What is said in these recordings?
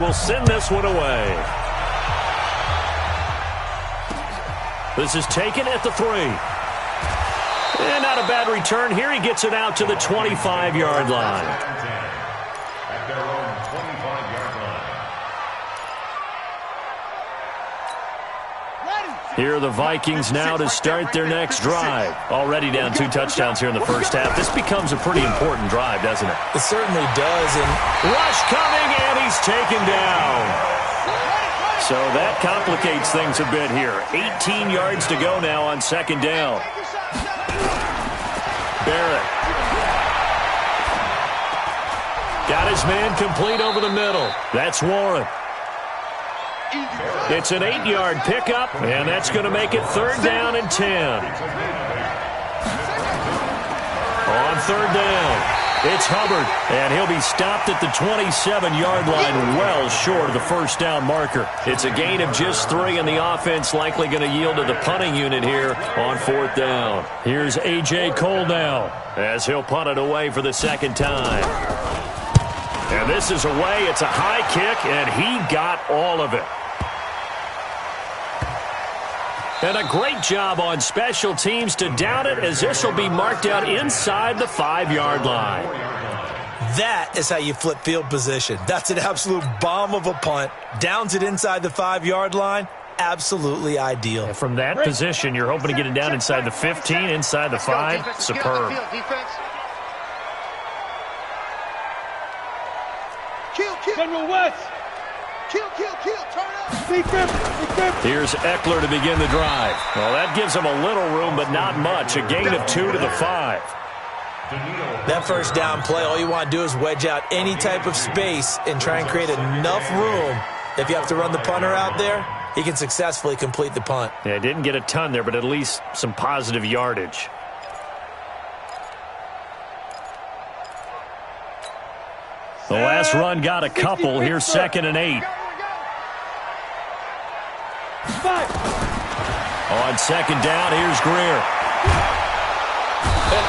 Will send this one away. This is taken at the 3. And not a bad return here. He gets it out to the 25-yard line. At their own 25-yard line. Here are the Vikings now to start their next drive. Already down 2 touchdowns here in the first half. This becomes a pretty important drive, doesn't it? It certainly does. And rush coming, and he's taken down. So that complicates things a bit here. 18 yards to go now on second down. Barrett. Got his man complete over the middle. That's Warren. It's an 8-yard pickup, and that's going to make it 3rd down and 10. On 3rd down, it's Hubbard, and he'll be stopped at the 27-yard line, well short of the first down marker. It's a gain of just 3, and the offense likely going to yield to the punting unit here on 4th down. Here's A.J. Cole now, as he'll punt it away for the second time. And this is away. It's a high kick, and he got all of it. And a great job on special teams to down it, as this will be marked out inside the 5-yard line. That is how you flip field position. That's an absolute bomb of a punt. Downs it inside the 5-yard line. Absolutely ideal. And from that position, you're hoping to get it down inside the 15, inside the 5. Superb. General West. Kill, turn up. Here's Eckler to begin the drive. Well, that gives him a little room, but not much. A gain of 2 to the 5. That first down play, all you want to do is wedge out any type of space and try and create enough room. If you have to run the punter out there, he can successfully complete the punt. Yeah, didn't get a ton there, but at least some positive yardage. The last run got a couple. Here's 2nd and 8. On 2nd down, here's Greer. And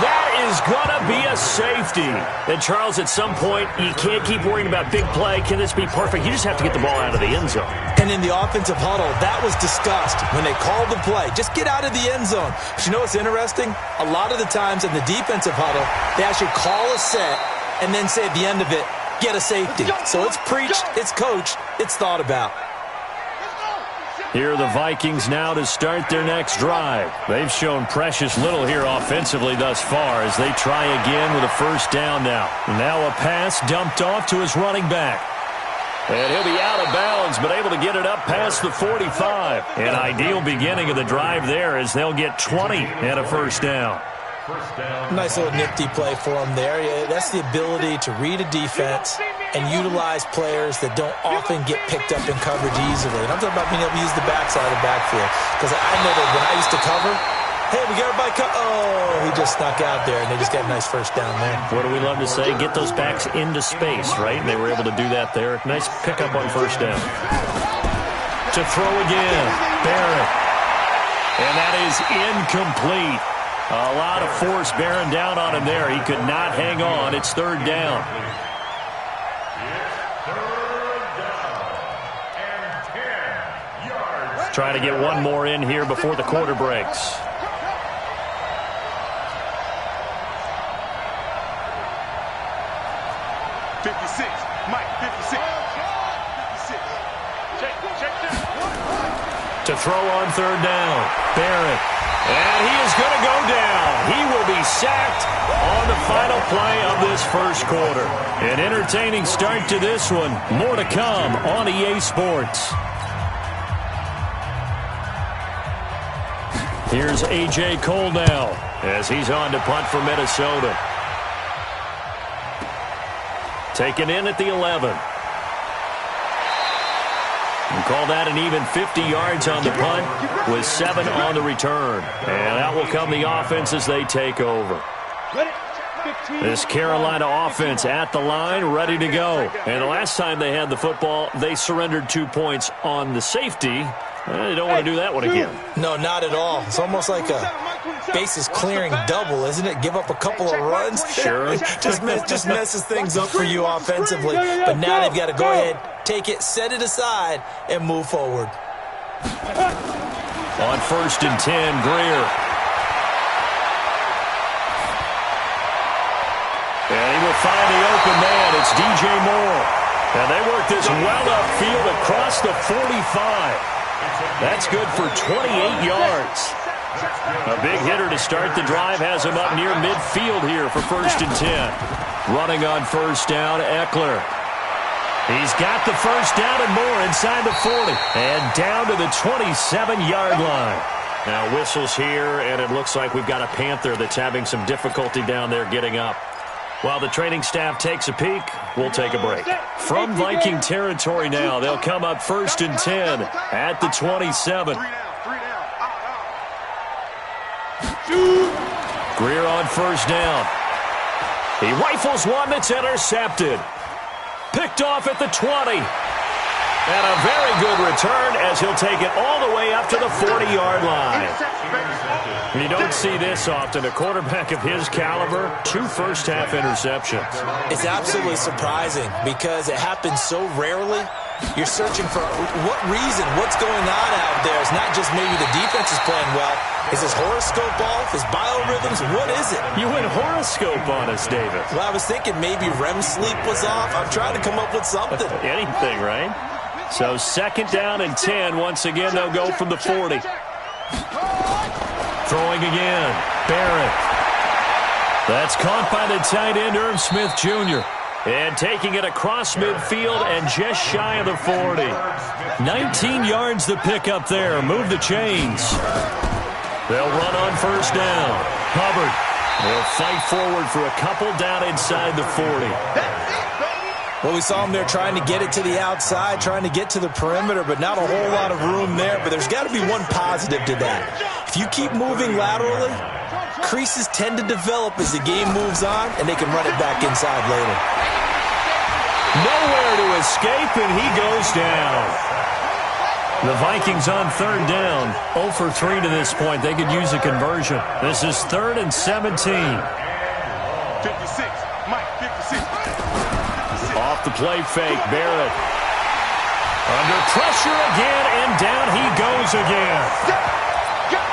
that is going to be a safety. And Charles, at some point, you can't keep worrying about big play. Can this be perfect? You just have to get the ball out of the end zone. And in the offensive huddle, that was discussed when they called the play. Just get out of the end zone. But you know what's interesting? A lot of the times in the defensive huddle, they actually call a set and then say at the end of it, get a safety. So it's preached, it's coached, it's thought about. Here are the Vikings now to start their next drive. They've shown precious little here offensively thus far as they try again with a first down now. Now a pass dumped off to his running back. And he'll be out of bounds, but able to get it up past the 45. An ideal beginning of the drive there as they'll get 20 and a first down. Nice little nifty play for him there. That's the ability to read a defense and utilize players that don't often get picked up in coverage easily. And I'm talking about being able to use the backside of the backfield. Because I know that when I used to cover, hey, we got everybody he just snuck out there, and they just got a nice first down there. What do we love to say? Get those backs into space, right? And they were able to do that there. Nice pickup on first down. To throw again, Barrett. And that is incomplete. A lot of force bearing down on him there. He could not hang on. It's 3rd down. Trying to get one more in here before the quarter breaks. To throw on 3rd down, Barrett. And he is going to go down. He will be sacked on the final play of this first quarter. An entertaining start to this one. More to come on EA Sports. Here's A.J. Cole now as he's on to punt for Minnesota. Taken in at the 11. And call that an even 50 yards on the punt with 7 on the return. And out will come the offense as they take over. This Carolina offense at the line, ready to go. And the last time they had the football, they surrendered 2 points on the safety. They don't want to do that one again. No, not at all. It's almost like bases clearing double, isn't it? Give up a couple of runs. Sure. just messes things up for you offensively. But now they've got to go ahead, take it, set it aside, and move forward. On 1st and 10, Greer. And he will find the open man. It's DJ Moore. And they work this well upfield across the 45. That's good for 28 yards. A big hitter to start the drive has him up near midfield here for 1st and 10. Running on 1st down, Eckler. He's got the 1st down and more inside the 40. And down to the 27-yard line. Now whistles here, and it looks like we've got a Panther that's having some difficulty down there getting up. While the training staff takes a peek, we'll take a break. From Viking territory now, they'll come up 1st and 10 at the 27. Greer on 1st down. He rifles one that's intercepted. Picked off at the 20. And a very good return as he'll take it all the way up to the 40-yard line. You don't see this often. A quarterback of his caliber, 2 first-half interceptions. It's absolutely surprising because it happens so rarely. You're searching for what reason, what's going on out there. It's not just maybe the defense is playing well. Is his horoscope off? His biorhythms? What is it? You went horoscope on us, David. Well, I was thinking maybe REM sleep was off. I'm trying to come up with something. Anything, right? So 2nd down and 10. Once again, they'll go from the 40. Throwing again. Barrett. That's caught by the tight end, Irv Smith Jr. And taking it across midfield and just shy of the 40. 19 yards the pick up there. Move the chains. They'll run on 1st down. Hubbard will fight forward for a couple down inside the 40. Well, we saw him there trying to get it to the outside, trying to get to the perimeter, but not a whole lot of room there. But there's got to be one positive to that. If you keep moving laterally, creases tend to develop as the game moves on, and they can run it back inside later. Nowhere to escape, and he goes down. The Vikings on 3rd down. 0 for 3 to this point. They could use a conversion. This is 3rd and 17. 56. Mike, 56. Off the play fake, Barrett. Under pressure again, and down he goes again.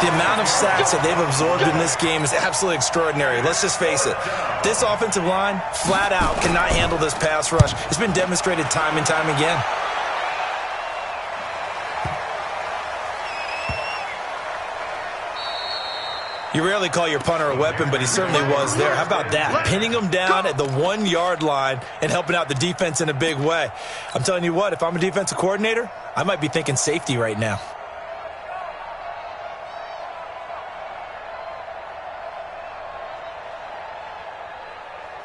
The amount of sacks that they've absorbed in this game is absolutely extraordinary. Let's just face it. This offensive line, flat out, cannot handle this pass rush. It's been demonstrated time and time again. You rarely call your punter a weapon, but he certainly was there. How about that? Pinning him down at the 1-yard line and helping out the defense in a big way. I'm telling you what, if I'm a defensive coordinator, I might be thinking safety right now.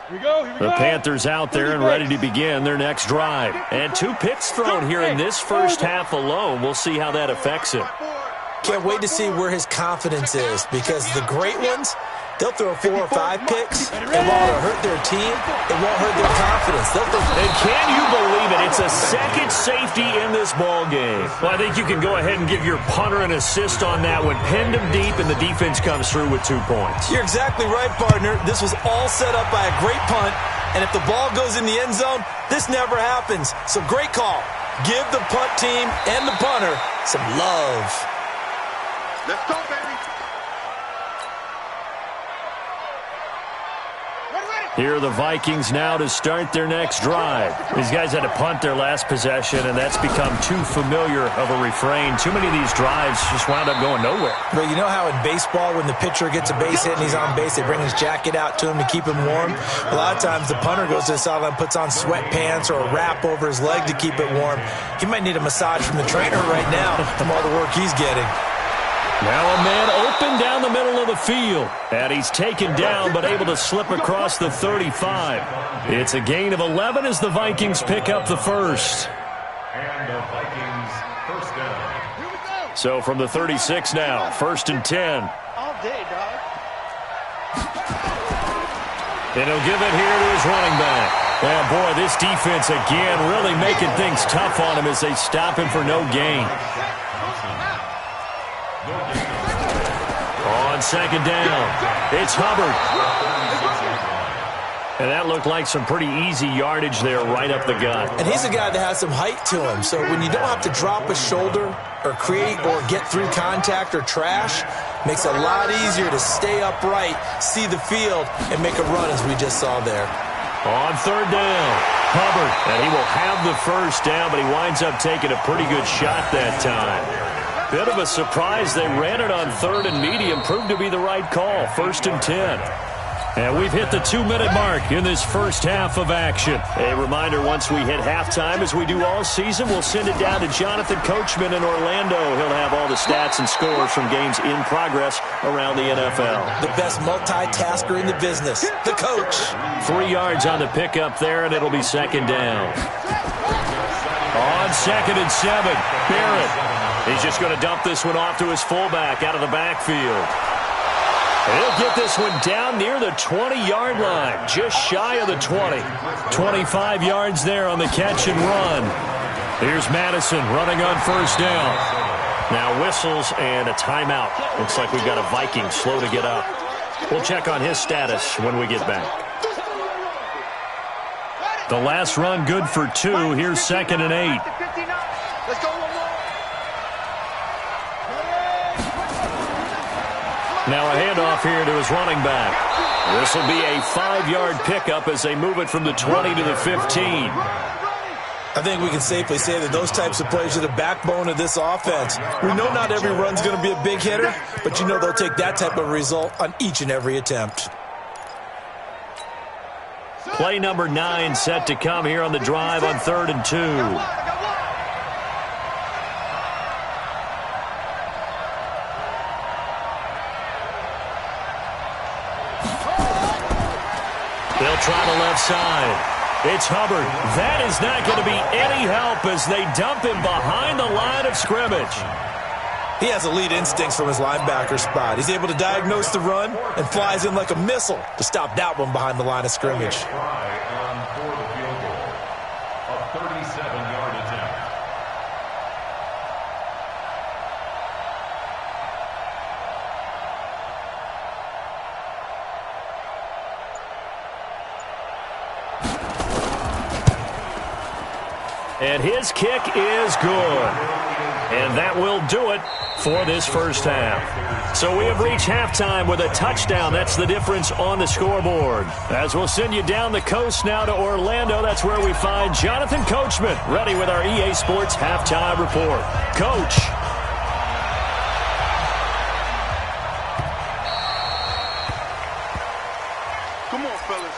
Here we go. The Panthers out there and ready to begin their next drive. And 2 picks thrown here in this first half alone. We'll see how that affects him. Can't wait to see where his confidence is, because the great ones, they'll throw 4 or 5 picks, and while it'll hurt their team, it won't hurt their confidence. And can you believe it? It's a second safety in this ball game. Well, I think you can go ahead and give your punter an assist on that one. Pinned him deep, and the defense comes through with 2 points. You're exactly right, partner. This was all set up by a great punt, and if the ball goes in the end zone, this never happens. So great call. Give the punt team and the punter some love. Let's go, baby. Here are the Vikings now to start their next drive. These guys had to punt their last possession, and that's become too familiar of a refrain. Too many of these drives just wound up going nowhere. But you know how in baseball, when the pitcher gets a base hit and he's on base, they bring his jacket out to him to keep him warm? A lot of times the punter goes to the sideline, puts on sweatpants or a wrap over his leg to keep it warm. He might need a massage from the trainer right now from all the work he's getting. Now a man open down the middle of the field. And he's taken down but able to slip across the 35. It's a gain of 11 as the Vikings pick up the first. And the Vikings first down. So from the 36 now, 1st and 10. All day, dog. And he'll give it here to his running back. Well, boy, this defense again really making things tough on him as they stop him for no gain. On On second down, it's Hubbard. And that looked like some pretty easy yardage there right up the gut. And he's a guy that has some height to him. So when you don't have to drop a shoulder or create or get through contact or trash, makes it a lot easier to stay upright, see the field, and make a run as we just saw there. On third down, Hubbard. And he will have the first down, but he winds up taking a pretty good shot that time. Bit of a surprise. They ran it on third and medium. Proved to be the right call. 1st and 10. And we've hit the 2-minute mark in this first half of action. A reminder, once we hit halftime, as we do all season, we'll send it down to Jonathan Coachman in Orlando. He'll have all the stats and scores from games in progress around the NFL. The best multitasker in the business, the coach. 3 yards on the pickup there, and it'll be second down. On 2nd and 7, Barrett. He's just going to dump this one off to his fullback out of the backfield. He'll get this one down near the 20-yard line, just shy of the 20. 25 yards there on the catch and run. Here's Madison running on first down. Now whistles and a timeout. Looks like we've got a Viking slow to get up. We'll check on his status when we get back. The last run good for 2. Here's 2nd and 8. Let's go. Now a handoff here to his running back. This will be a 5-yard pickup as they move it from the 20 to the 15. I think we can safely say that those types of plays are the backbone of this offense. We know not every run's going to be a big hitter, but you know they'll take that type of result on each and every attempt. Play number 9 set to come here on the drive on 3rd and 2. They'll try the left side. It's Hubbard. That is not going to be any help as they dump him behind the line of scrimmage. He has elite instincts from his linebacker spot. He's able to diagnose the run and flies in like a missile to stop that one behind the line of scrimmage. On for the field goal. A 37-yard attempt. And his kick is good. And that will do it for this first half. So we have reached halftime with a touchdown. That's the difference on the scoreboard. As we'll send you down the coast now to Orlando, that's where we find Jonathan Coachman ready with our EA Sports halftime report. Coach. Come on, fellas.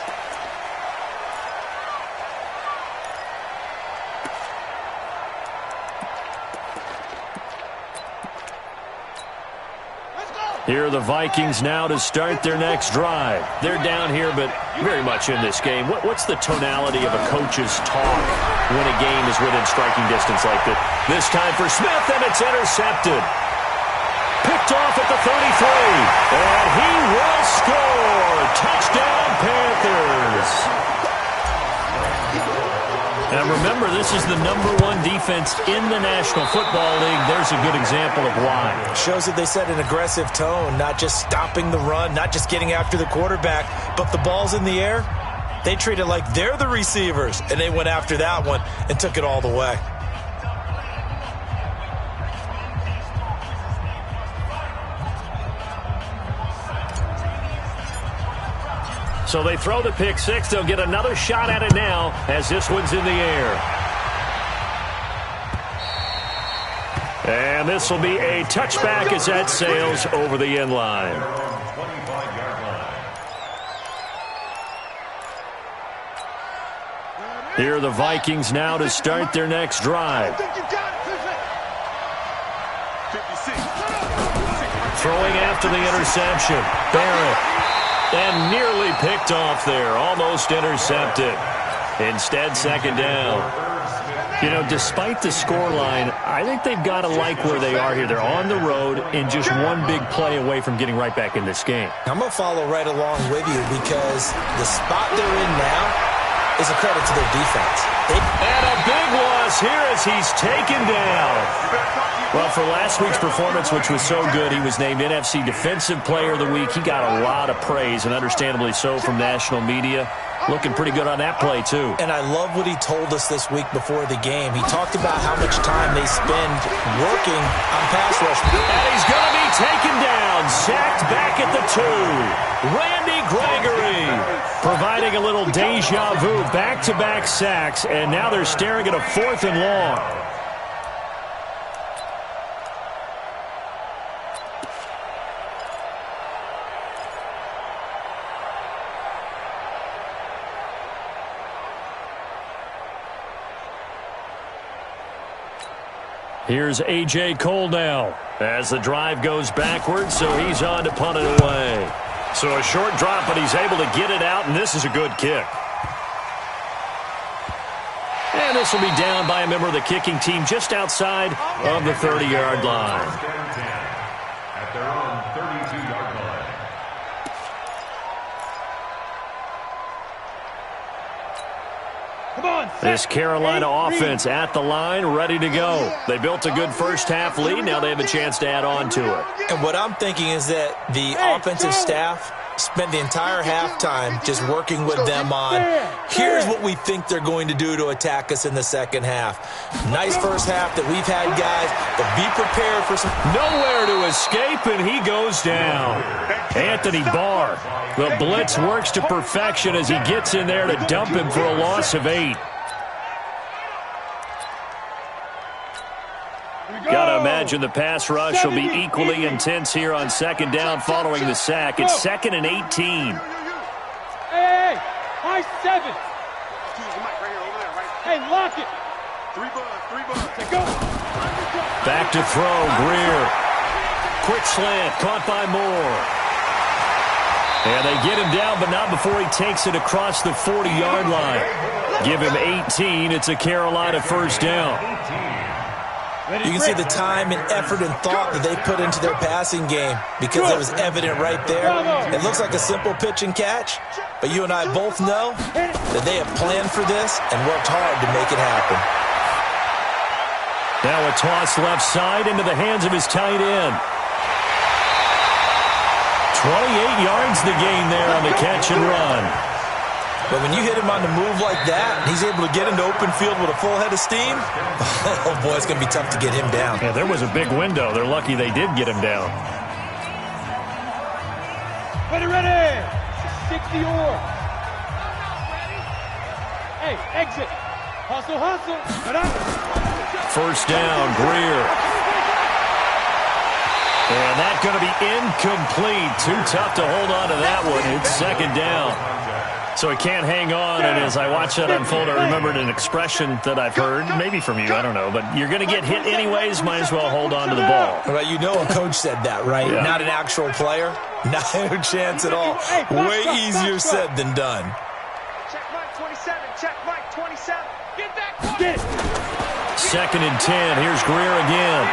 Here are the Vikings now to start their next drive. They're down here, but very much in this game. What's the tonality of a coach's talk when a game is within striking distance like this? This time for Smith, and it's intercepted. Picked off at the 33, and he will score. Touchdown, Panthers. Now remember, this is the #1 defense in the National Football League. There's a good example of why. Shows that they set an aggressive tone, not just stopping the run, not just getting after the quarterback, but the ball's in the air. They treat it like they're the receivers, and they went after that one and took it all the way. So they throw the pick six. They'll get another shot at it now as this one's in the air. And this will be a touchback as that sails over the end line. 25-yard line. Here are the Vikings now to start their next drive. Throwing after the interception. Barrett. And nearly picked off there. Almost intercepted. Instead, second down. You know, despite the scoreline, I think they've got to like where they are here. They're on the road and just one big play away from getting right back in this game. I'm going to follow right along with you because the spot they're in now is a credit to their defense. And a big one this here as he's taken down. Well, for last week's performance, which was so good, he was named NFC Defensive Player of the Week. He got a lot of praise, and understandably so, from national media. Looking pretty good on that play, too. And I love what he told us this week before the game. He talked about how much time they spend working on pass rush. And he's going to be taken down, sacked back at the 2. Randy Gregory providing a little deja vu, back-to-back sacks, and now they're staring at a 4th and long. Here's A.J. Cole now as the drive goes backwards, so he's on to punt it away. So a short drop, but he's able to get it out, and this is a good kick. And this will be down by a member of the kicking team just outside of the 30-yard line. At their own 32-yard line. This Carolina offense at the line, ready to go. They built a good first-half lead. Now they have a chance to add on to it. And what I'm thinking is that the offensive staff spent the entire halftime just working with them on, here's what we think they're going to do to attack us in the second half. Nice first half that we've had, guys, but be prepared for some... Nowhere to escape, and he goes down. Anthony Barr, the blitz works to perfection as he gets in there to dump him for a loss of 8. Got to imagine the pass rush will be equally intense here on second down following the sack. It's 2nd and 18. Hey, high 7. Hey, lock it. 3 bucks. Go. Back to throw, Greer. Quick slant, caught by Moore. And they get him down, but not before he takes it across the 40-yard line. Give him 18. It's a Carolina first down. You can see the time and effort and thought that they put into their passing game because it was evident right there. It looks like a simple pitch and catch, but you and I both know that they have planned for this and worked hard to make it happen. Now a toss left side into the hands of his tight end. 28 yards the gain there on the catch and run. But when you hit him on the move like that, and he's able to get into open field with a full head of steam, oh, boy, it's going to be tough to get him down. Yeah, there was a big window. They're lucky they did get him down. Ready. 60 or. Hey, exit. Hustle. First down, Greer. And that's going to be incomplete. Too tough to hold on to that one. It's second down. So he can't hang on, and as I watch that unfold, I remembered an expression that I've heard, maybe from you, I don't know, but you're going to get hit anyways, might as well hold on to the ball. Well, you know a coach said that, right? Yeah. Not an actual player. Not a chance at all. Way easier said than done. Check Mike 27. Check Mike 27. Get that. Get it. 2nd and 10. Here's Greer again.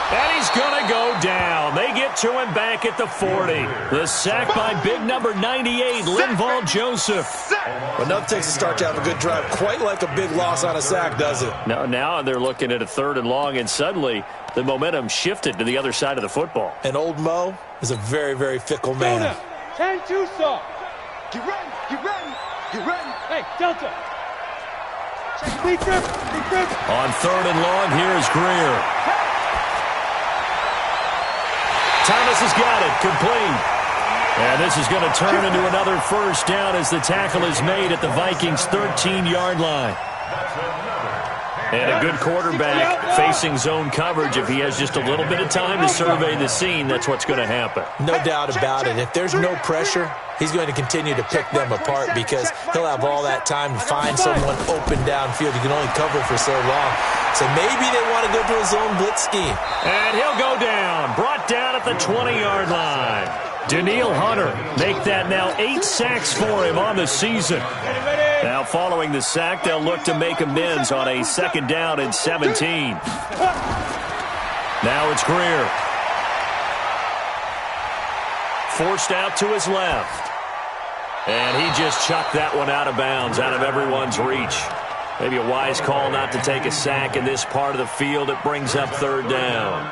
And he's going to go down. They get to him back at the 40. The sack by big number 98, Linval Joseph. But enough takes to start to have a good drive. Quite like a big loss on a sack, does it? Now they're looking at a 3rd and long, and suddenly the momentum shifted to the other side of the football. And old Mo is a very, very fickle man. 10-2 saw. Get ready. Hey, Delta. Check Lee Griffin. On 3rd and long, here's Greer. Thomas has got it, complete. And this is going to turn into another first down as the tackle is made at the Vikings' 13-yard line. And a good quarterback facing zone coverage. If he has just a little bit of time to survey the scene, that's what's going to happen. No doubt about it. If there's no pressure, he's going to continue to pick them apart because he'll have all that time to find someone open downfield. He can only cover for so long. So maybe they want to go to a zone blitz scheme. And he'll go down. Brought down at the 20-yard line. Daniil Hunter make that now 8 sacks for him on the season. Now following the sack, they'll look to make amends on a 2nd down and 17. Now it's Greer. Forced out to his left. And he just chucked that one out of bounds, out of everyone's reach. Maybe a wise call not to take a sack in this part of the field. It brings up third down.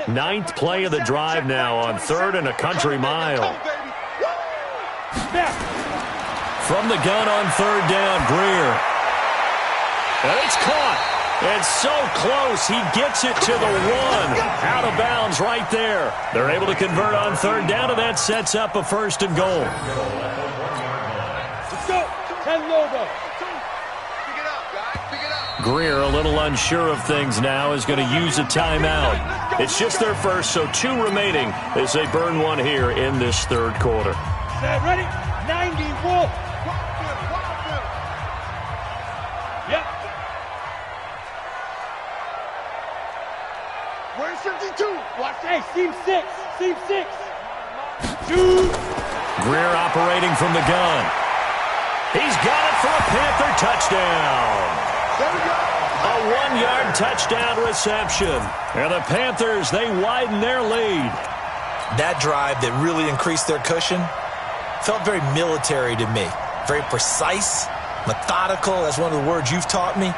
Ninth play of the drive now on third and a country mile. From the gun on third down, Greer. And it's caught. And so close, he gets it to the one. Out of bounds right there. They're able to convert on third down, and that sets up a first and goal. Let's go. 10 Lobo. Greer, a little unsure of things now, is going to use a timeout. It's just their first, so 2 remaining as they burn one here in this third quarter. Set, ready? 90, Wolf. Yep. Where's 52? Watch. Hey, seam 6. Seam 6. 2. Greer operating from the gun. He's got it for a Panther touchdown. There we go. A 1-yard touchdown reception. And the Panthers, they widen their lead. That drive that really increased their cushion felt very military to me. Very precise, methodical. That's one of the words you've taught me.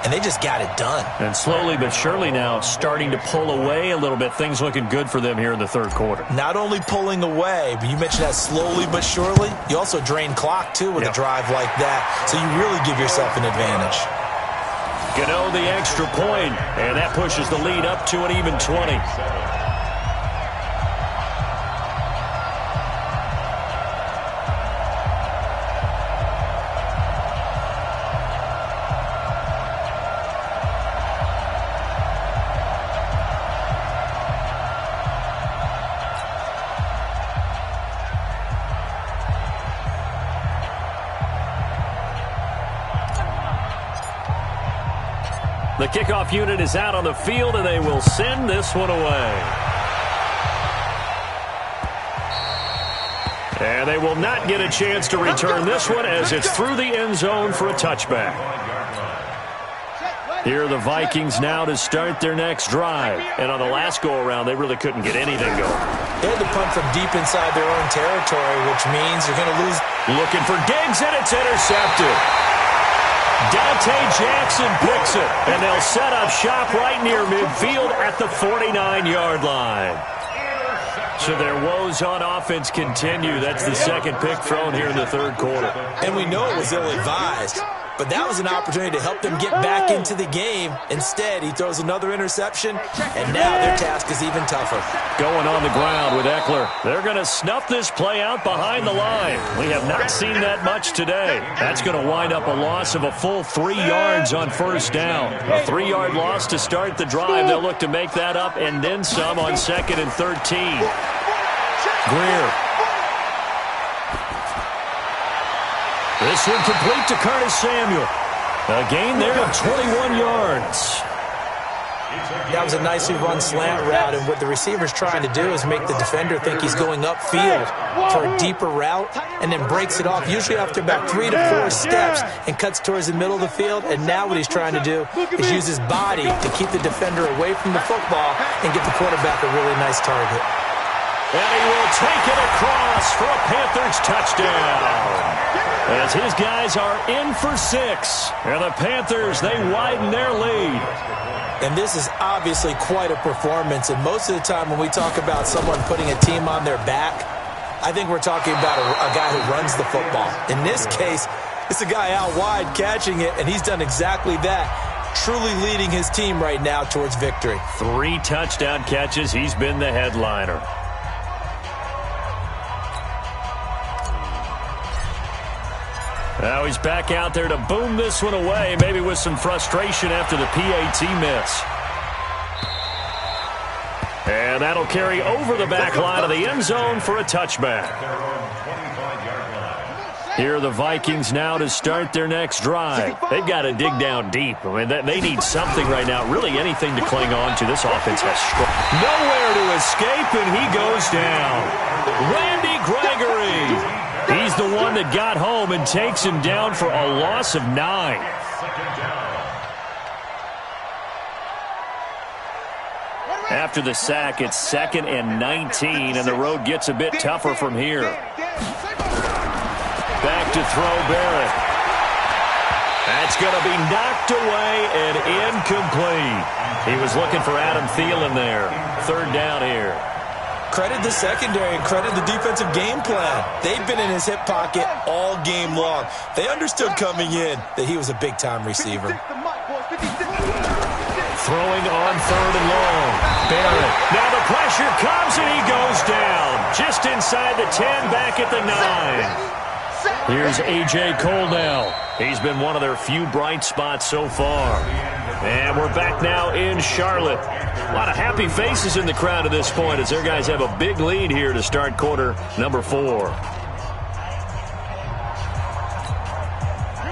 And they just got it done. And slowly but surely now starting to pull away a little bit. Things looking good for them here in the third quarter. Not only pulling away, but you mentioned that slowly but surely. You also drain clock, too, with a drive like that. So you really give yourself an advantage. Gano the extra point, and that pushes the lead up to an even 20. The kickoff unit is out on the field, and they will send this one away. And they will not get a chance to return this one as it's through the end zone for a touchback. Here are the Vikings now to start their next drive. And on the last go-around, they really couldn't get anything going. They had to punt from deep inside their own territory, which means you're going to lose. Looking for Diggs, and it's intercepted. Dante Jackson picks it, and they'll set up shop right near midfield at the 49-yard line. So their woes on offense continue. That's the second pick thrown here in the third quarter. And we know it was ill-advised, but that was an opportunity to help them get back into the game. Instead, he throws another interception, and now their task is even tougher. Going on the ground with Eckler. They're going to snuff this play out behind the line. We have not seen that much today. That's going to wind up a loss of a full 3 yards on first down. A 3-yard loss to start the drive. They'll look to make that up and then some on 2nd and 13. Greer. This one complete to Curtis Samuel. A gain there of 21 yards. That was a nicely run slant route, and what the receiver's trying to do is make the defender think he's going upfield for a deeper route and then breaks it off, usually after about 3 to 4 steps, and cuts towards the middle of the field. And now what he's trying to do is use his body to keep the defender away from the football and get the quarterback a really nice target. And he will take it across for a Panthers touchdown. As his guys are in for 6. And the Panthers, they widen their lead. And this is obviously quite a performance. And most of the time when we talk about someone putting a team on their back, I think we're talking about a guy who runs the football. In this case, it's a guy out wide catching it, and he's done exactly that. Truly leading his team right now towards victory. 3 touchdown catches. He's been the headliner. Now he's back out there to boom this one away, maybe with some frustration after the PAT miss. And that'll carry over the back line of the end zone for a touchback. Here are the Vikings now to start their next drive. They've got to dig down deep. I mean, they need something right now, really anything to cling on to. This offense has strong. Nowhere to escape, and he goes down. Randy Gregory. He's the one that got home and takes him down for a loss of 9. After the sack, it's 2nd and 19, and the road gets a bit tougher from here. Back to throw Barrett. That's going to be knocked away and incomplete. He was looking for Adam Thielen there. Third down here. Credit the secondary and credit the defensive game plan. They've been in his hip pocket all game long. They understood coming in that he was a big-time receiver. Throwing on third and long. Barrett. Now the pressure comes and he goes down. Just inside the 10, back at the 9. Here's A.J. Cole now. He's been one of their few bright spots so far. And we're back now in Charlotte. A lot of happy faces in the crowd at this point as their guys have a big lead here to start quarter number 4.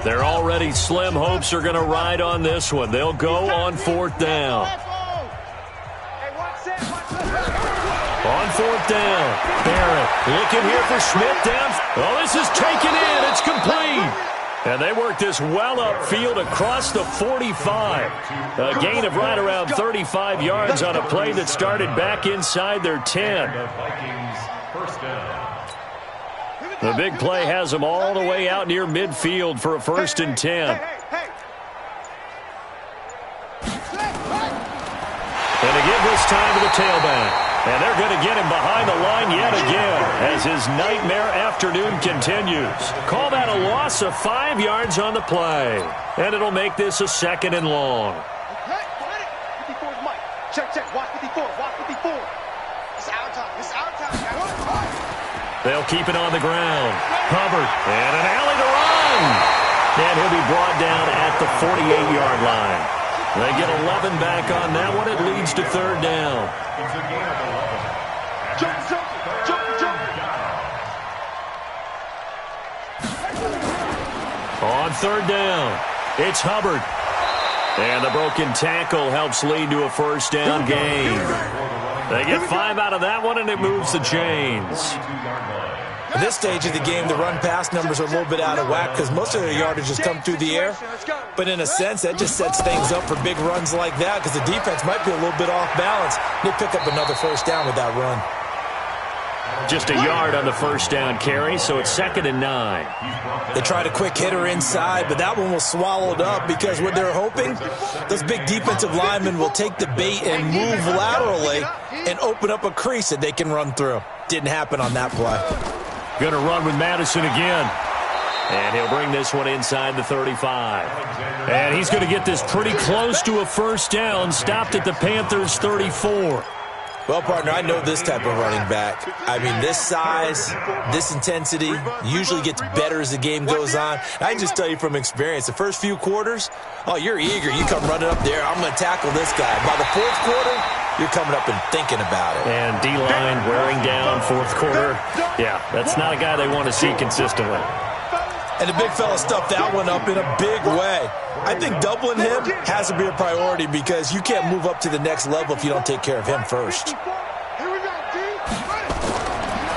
Their already slim hopes are going to ride on this one. They'll go on fourth down. On fourth down, Barrett looking here for Smith down. Oh, this is taken in. It's complete. And they work this well upfield across the 45. A gain of right around 35 yards on a play that started back inside their 10. The big play has them all the way out near midfield for a 1st and 10. And they give this time to the tailback. And they're going to get him behind the line yet again as his nightmare afternoon continues. Call that a loss of 5 yards on the play. And it'll make this a 2nd and long. 54's Mike. Check, check. Watch 54. Watch 54. It's our time. It's our time. They'll keep it on the ground. Hubbard. And an alley to run. And he'll be brought down at the 48-yard line. They get 11 back on that one. It leads to 3rd down. It's a gain of 11. Jump, jump, jump, jump. On 3rd down, it's Hubbard. And the broken tackle helps lead to a 1st down gain. They get 5 out of that one, and it moves the chains. At this stage of the game, the run-pass numbers are a little bit out of whack because most of their yardage has come through the air. But in a sense, that just sets things up for big runs like that because the defense might be a little bit off balance. They pick up another 1st down with that run. Just a yard on the 1st down carry, so it's 2nd and 9. They tried a quick hitter inside, but that one was swallowed up because what they're hoping, those big defensive linemen will take the bait and move laterally and open up a crease that they can run through. Didn't happen on that play. Going to run with Madison again. And he'll bring this one inside the 35. And he's going to get this pretty close to a 1st down, stopped at the Panthers' 34. Well, partner, I know this type of running back. I mean, this size, this intensity usually gets better as the game goes on. I can just tell you from experience, the first few quarters, oh, you're eager. You come running up there, I'm going to tackle this guy. By the 4th quarter, you're coming up and thinking about it. And D-line wearing down 4th quarter. Yeah, that's not a guy they want to see consistently. And the big fella stuffed that one up in a big way. I think doubling him has to be a priority because you can't move up to the next level if you don't take care of him first.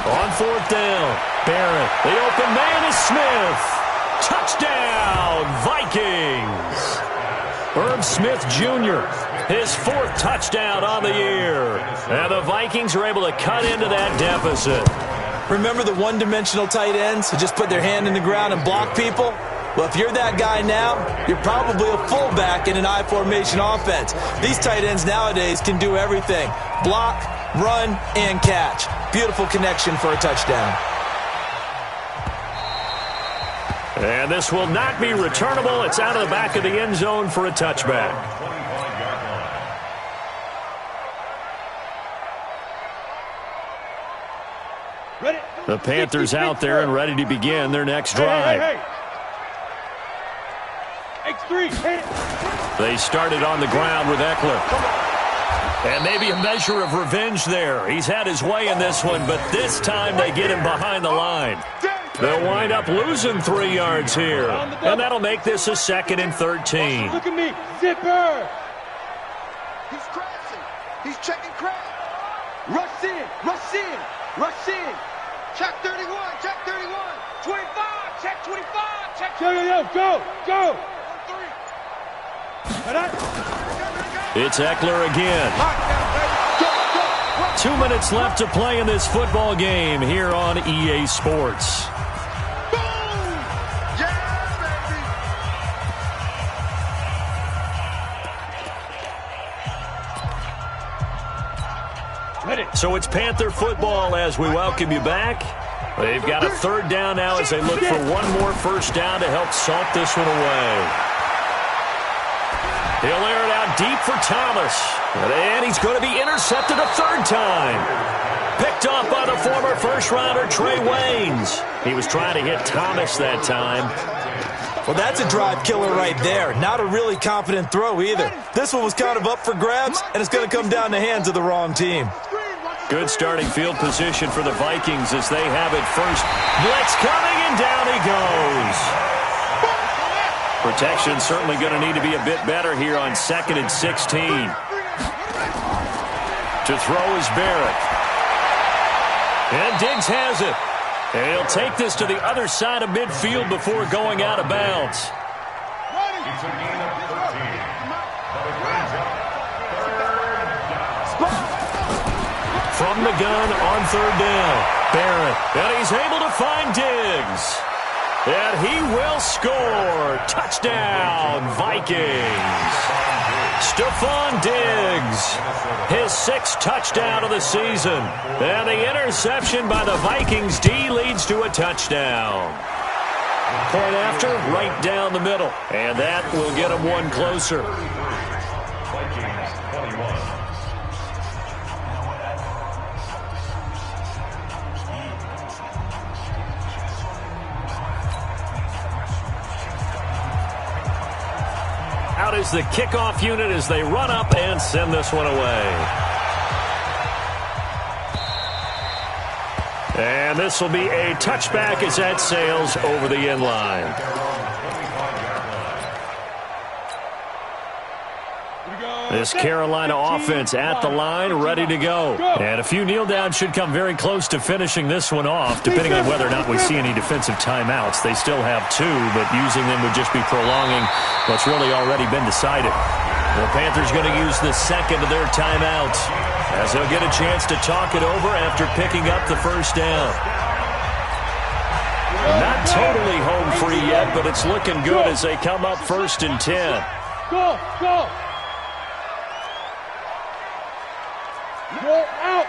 On 4th down, Barrett. The open man is Smith. Touchdown, Vikings. Herb Smith Jr., his 4th touchdown on the year. And the Vikings are able to cut into that deficit. Remember the one-dimensional tight ends who just put their hand in the ground and block people? Well, if you're that guy now, you're probably a fullback in an I-formation offense. These tight ends nowadays can do everything. Block, run, and catch. Beautiful connection for a touchdown. And this will not be returnable. It's out of the back of the end zone for a touchback. The Panthers out there and ready to begin their next drive. They started on the ground with Eckler. And maybe a measure of revenge there. He's had his way in this one, but this time they get him behind the line. They'll wind up losing 3 yards here. And that'll make this a 2nd and 13. Look at me, zipper. He's crashing. He's checking crash. Rush in, rush in, rush in. Check 31, check 31. 25, check 25, check 25. Go, go. 3. It's Eckler again. 2 minutes left to play in this football game here on EA Sports. So it's Panther football as we welcome you back. They've got a third down now as they look for one more first down to help salt this one away. He'll air it out deep for Thomas. And he's going to be intercepted a third time. Picked off by the former first-rounder Trey Waynes. He was trying to hit Thomas that time. Well, that's a drive killer right there. Not a really confident throw either. This one was kind of up for grabs, and it's going to come down the hands of the wrong team. Good starting field position for the Vikings as they have it first. Blitz coming, and down he goes. Protection certainly going to need to be a bit better here on 2nd and 16. To throw is Barrett. And Diggs has it. And he'll take this to the other side of midfield before going out of bounds. It's a gain of 13. But it brings up third down. From the gun on third down. Barrett. And he's able to find Diggs. And he will score. Touchdown, Vikings. Stephon Diggs, his 6th touchdown of the season. And the interception by the Vikings D leads to a touchdown. Point after, right down the middle. And that will get him one closer. Vikings 21. Out is the kickoff unit as they run up and send this one away. And this will be a touchback as that sails over the end line. This Carolina offense at the line, ready to go. And a few kneel downs should come very close to finishing this one off, depending on whether or not we see any defensive timeouts. They still have 2, but using them would just be prolonging what's really already been decided. The Panthers going to use the 2nd of their timeouts as they'll get a chance to talk it over after picking up the first down. Not totally home free yet, but it's looking good as they come up 1st and 10. Go! Go out!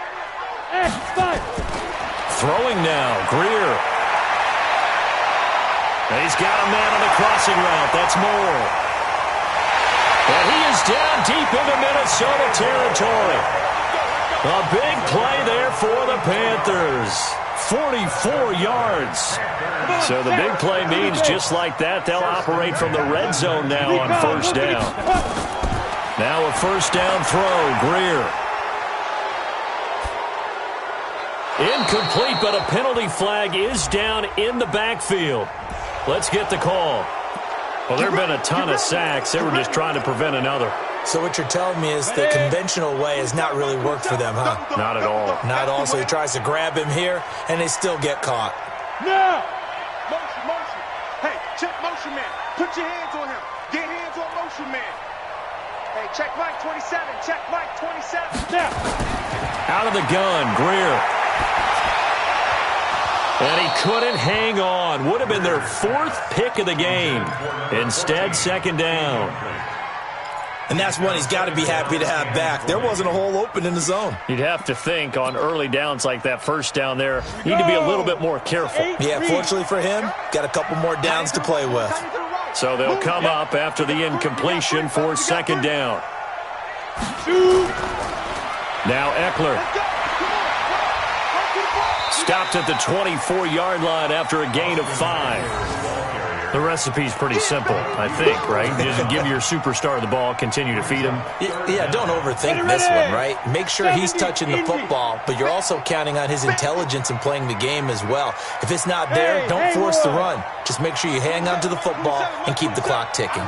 X5! Throwing now, Greer. And he's got a man on the crossing route. That's Moore. And he is down deep into Minnesota territory. A big play there for the Panthers. 44 yards. So the big play means just like that, they'll operate from the red zone now on first down. Now a first down throw, Greer. Incomplete, but a penalty flag is down in the backfield. Let's get the call. Well, there have been a ton of sacks. They were just trying to prevent another. So what you're telling me is the conventional way has not really worked for them, huh? Not at all. Not at all. So he tries to grab him here, and they still get caught. Now! Motion. Hey, check motion man. Put your hands on him. Get hands on motion man. Hey, check Mike 27. Check Mike 27. Now! Out of the gun, Greer. And he couldn't hang on. Would have been their 4th pick of the game. Instead, 2nd down. And that's one he's got to be happy to have back. There wasn't a hole open in the zone. You'd have to think on early downs like that first down there, you need to be a little bit more careful. Yeah, fortunately for him, got a couple more downs to play with. So they'll come up after the incompletion for 2nd down. Now Eckler. Stopped at the 24-yard line after a gain of 5. The recipe's pretty simple, I think, right? Just give your superstar the ball, continue to feed him. Yeah, don't overthink this one, right? Make sure he's touching the football, but you're also counting on his intelligence in playing the game as well. If it's not there, don't force the run. Just make sure you hang on to the football and keep the clock ticking.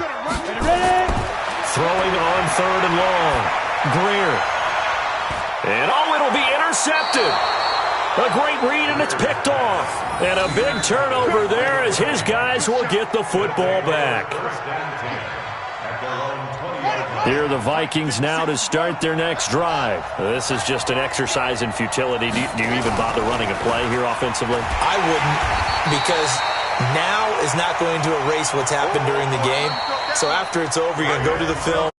Throwing on 3rd and long. Greer. And it'll be intercepted. A great read, and it's picked off. And a big turnover there as his guys will get the football back. Here are the Vikings now to start their next drive. This is just an exercise in futility. Do you even bother running a play here offensively? I wouldn't, because now is not going to erase what's happened during the game. So after it's over, you're going to go to the film,